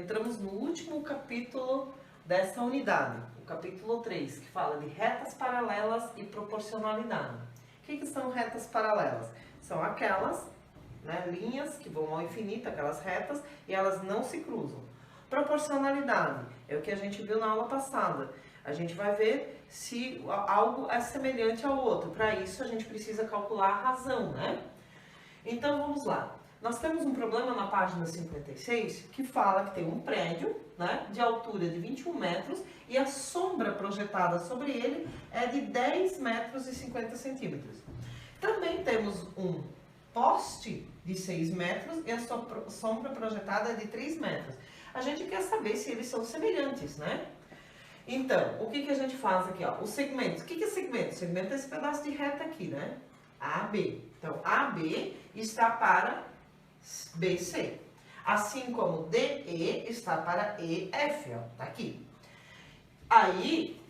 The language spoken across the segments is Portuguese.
entramos no último capítulo dessa unidade, o capítulo 3, que fala de retas paralelas e proporcionalidade. O que são retas paralelas? São aquelas, né, linhas que vão ao infinito, aquelas retas, e elas não se cruzam. Proporcionalidade é o que a gente viu na aula passada. A gente vai ver se algo é semelhante ao outro. Para isso, a gente precisa calcular a razão, né? Então, vamos lá. Nós temos um problema na página 56 que fala que tem um prédio, né, de altura de 21 metros e a sombra projetada sobre ele é de 10 metros e 50 centímetros. Também temos um poste de 6 metros e a sombra projetada é de 3 metros. A gente quer saber se eles são semelhantes, né? Então, o que a gente faz aqui, ó? Os segmentos. O que é segmento? Segmento é esse pedaço de reta aqui, né? AB. Então, AB está para BC. Assim como DE está para EF, ó. Tá aqui. Aí,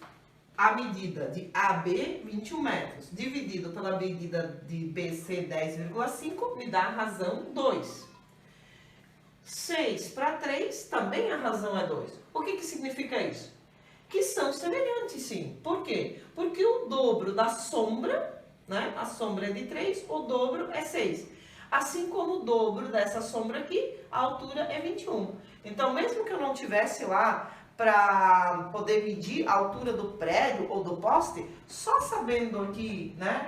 a medida de AB, 21 metros, dividido pela medida de BC, 10,5, me dá a razão 2. 6 para 3, também a razão é 2. O que significa isso? Que são semelhantes, sim. Por quê? Porque o dobro da sombra, né? A sombra é de 3, o dobro é 6. Assim como o dobro dessa sombra aqui, a altura é 21. Então, mesmo que eu não tivesse lá para poder medir a altura do prédio ou do poste, só sabendo aqui, né,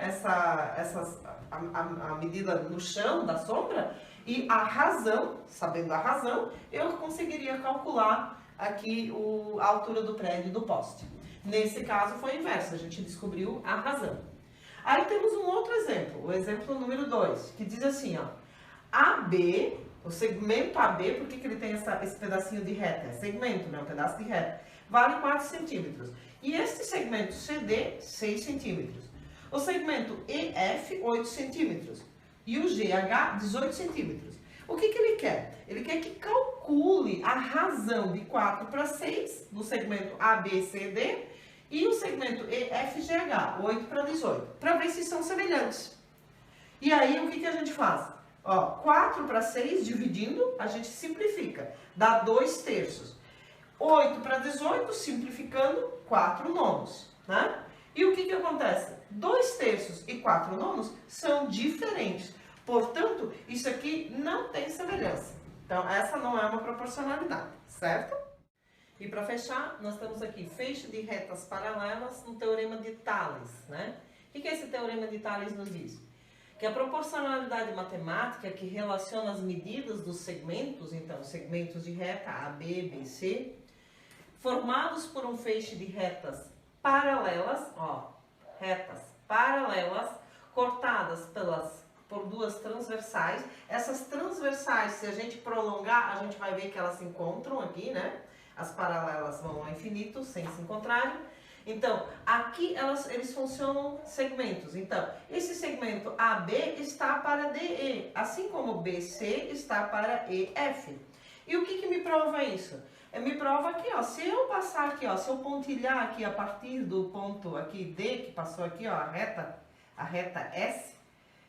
a medida no chão da sombra e a razão, sabendo a razão, eu conseguiria calcular aqui a altura do prédio e do poste. Nesse caso foi o inverso, a gente descobriu a razão. Aí temos um outro exemplo, o exemplo número 2, que diz assim, ó, AB, o segmento AB, por que ele tem esse pedacinho de reta? É segmento, né? Um pedaço de reta. Vale 4 centímetros. E este segmento CD, 6 centímetros. O segmento EF, 8 centímetros. E o GH, 18 centímetros. O que ele quer? Ele quer que calcule a razão de 4 para 6 do segmento ABCD e o segmento EFGH, 8 para 18, para ver se são semelhantes. E aí, o que a gente faz? Ó, 4 para 6, dividindo, a gente simplifica, dá 2 terços. 8 para 18, simplificando, 4 nonos, né? E o que acontece? 2 terços e 4 nonos são diferentes. Portanto, isso aqui não tem semelhança. Então, essa não é uma proporcionalidade, certo? E para fechar, nós temos aqui feixe de retas paralelas no Teorema de Tales, né? O que esse Teorema de Tales nos diz? Que a proporcionalidade matemática que relaciona as medidas dos segmentos, então, segmentos de reta A, B, B, C, formados por um feixe de retas paralelas, ó, retas paralelas, cortadas por duas transversais. Essas transversais, se a gente prolongar, a gente vai ver que elas se encontram aqui, né? As paralelas vão ao infinito, sem se encontrarem. Então, aqui eles funcionam segmentos. Então, esse segmento AB está para DE, assim como BC está para EF. E o que me prova isso? Me prova aqui, ó, se eu passar aqui, ó, se eu pontilhar aqui a partir do ponto aqui D, que passou aqui, ó, a reta S,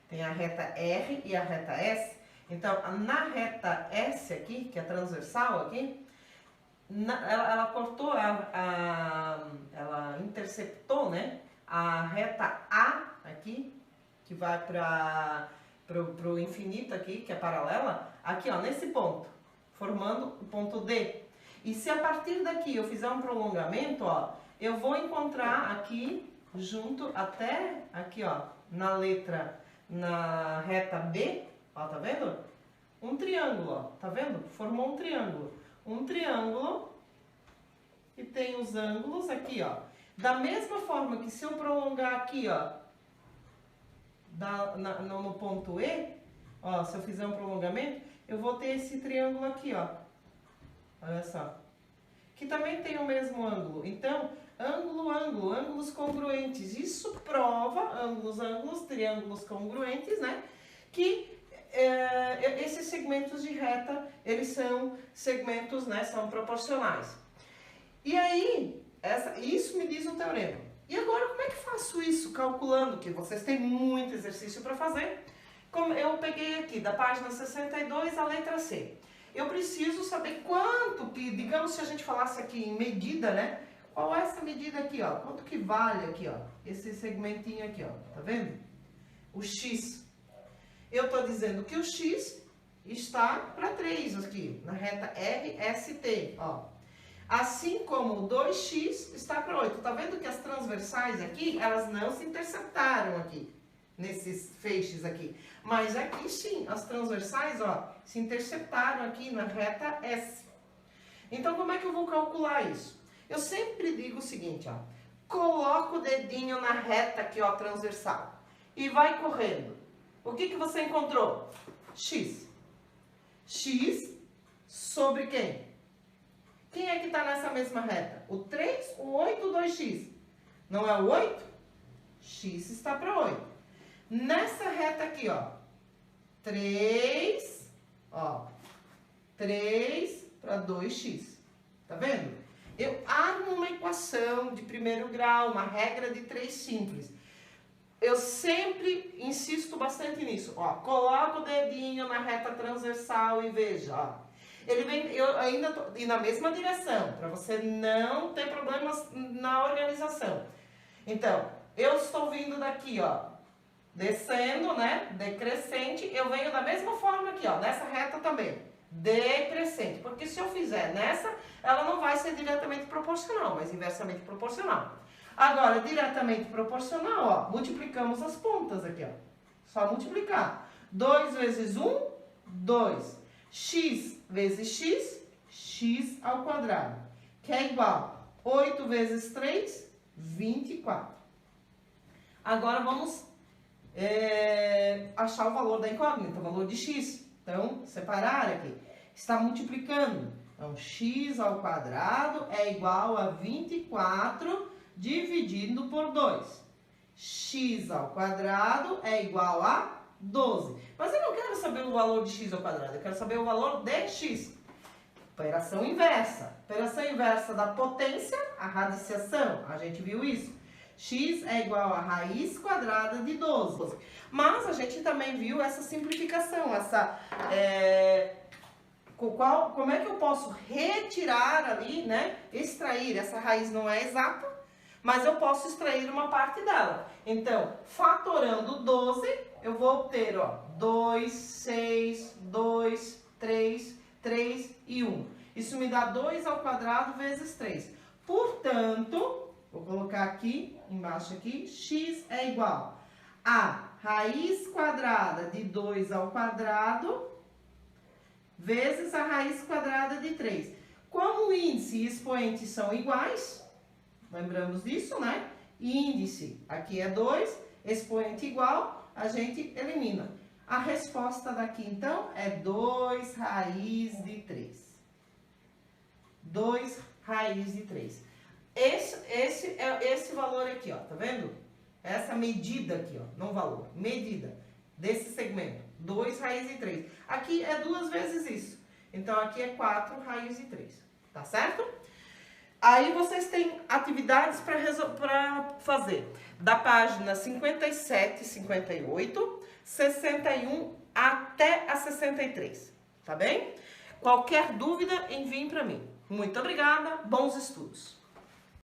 tem a reta R e a reta S. Então, na reta S aqui, que é transversal aqui, ela cortou, ela interceptou, né, a reta A aqui, que vai para o infinito aqui, que é paralela, aqui, ó, nesse ponto, formando o ponto D. E se a partir daqui eu fizer um prolongamento, ó, eu vou encontrar aqui, junto até aqui, ó, na reta B, ó, tá vendo? Um triângulo, ó, tá vendo? Formou um triângulo. Um triângulo que tem os ângulos aqui, ó. Da mesma forma que se eu prolongar aqui, ó, no ponto E, ó, se eu fizer um prolongamento, eu vou ter esse triângulo aqui, ó. Olha só. Que também tem o mesmo ângulo. Então, ângulo, ângulo, ângulos congruentes. Isso prova, ângulos, ângulos, triângulos congruentes, né? Que esses segmentos de reta, eles são segmentos, né, são proporcionais. E aí, isso me diz o teorema. E agora, como é que faço isso calculando? Que vocês têm muito exercício para fazer. Como eu peguei aqui da página 62 a letra C. eu preciso saber quanto que, digamos, se a gente falasse aqui em medida, né? Qual é essa medida aqui, ó? Quanto que vale aqui, ó? Esse segmentinho aqui, ó. Tá vendo? O X. Eu tô dizendo que o X está para 3 aqui, na reta RST, ó. Assim como o 2x está para 8. Tá vendo que as transversais aqui, elas não se interceptaram aqui, nesses feixes aqui. Mas aqui sim, as transversais, ó, se interceptaram aqui na reta S. Então, como é que eu vou calcular isso? Eu sempre digo o seguinte, ó. Coloca o dedinho na reta aqui, ó, transversal. E vai correndo. O que que você encontrou? X. X sobre quem? Quem é que está nessa mesma reta? O 3, o 8 ou o 2x? Não é o 8? X está para 8. Nessa reta aqui, ó. 3, ó. 3 para 2x. Tá vendo? Eu armo uma equação de primeiro grau, uma regra de 3 simples. Eu sempre insisto bastante nisso. Ó, coloca o dedinho na reta transversal e veja, ó. Ele vem, eu ainda tô indo na mesma direção, para você não ter problemas na organização. Então, eu estou vindo daqui, ó, descendo, né, decrescente, eu venho da mesma forma aqui, ó, nessa reta também, decrescente, porque se eu fizer nessa, ela não vai ser diretamente proporcional, mas inversamente proporcional. Agora, diretamente proporcional, ó, multiplicamos as pontas aqui, ó, só multiplicar. 2 vezes 1, 2. X vezes x, x ao quadrado, que é igual a 8 vezes 3, 24. Agora vamos achar o valor da incógnita, o valor de x. Então, separar aqui. Está multiplicando. Então, x ao quadrado é igual a 24 dividido por 2. X ao quadrado é igual a 12. Mas eu não quero saber o valor de x ao quadrado, eu quero saber o valor de x. Operação inversa. Operação inversa da potência, a radiciação. A gente viu isso. X é igual a raiz quadrada de 12. Mas a gente também viu essa simplificação, como é que eu posso retirar ali, né? Extrair, essa raiz não é exata, mas eu posso extrair uma parte dela. Então, fatorando 12, eu vou obter, ó, 2, 6, 2, 3, 3 e 1. Isso me dá 2 ao quadrado vezes 3. Portanto, vou colocar aqui, embaixo aqui, x é igual a raiz quadrada de 2 ao quadrado vezes a raiz quadrada de 3. Como o índice e expoente são iguais, lembramos disso, né? Índice aqui é 2, expoente igual, a gente elimina. A resposta daqui, então, é 2 raiz de 3. 2 raiz de 3. Esse valor aqui, ó, tá vendo? Essa medida aqui, ó, não valor, medida desse segmento. 2 raiz de 3. Aqui é 2 vezes isso. Então, aqui é 4 raiz de 3. Tá certo? Aí vocês têm atividades para fazer da página 57 e 58, 61 até a 63, tá bem? Qualquer dúvida, enviem para mim. Muito obrigada, bons estudos!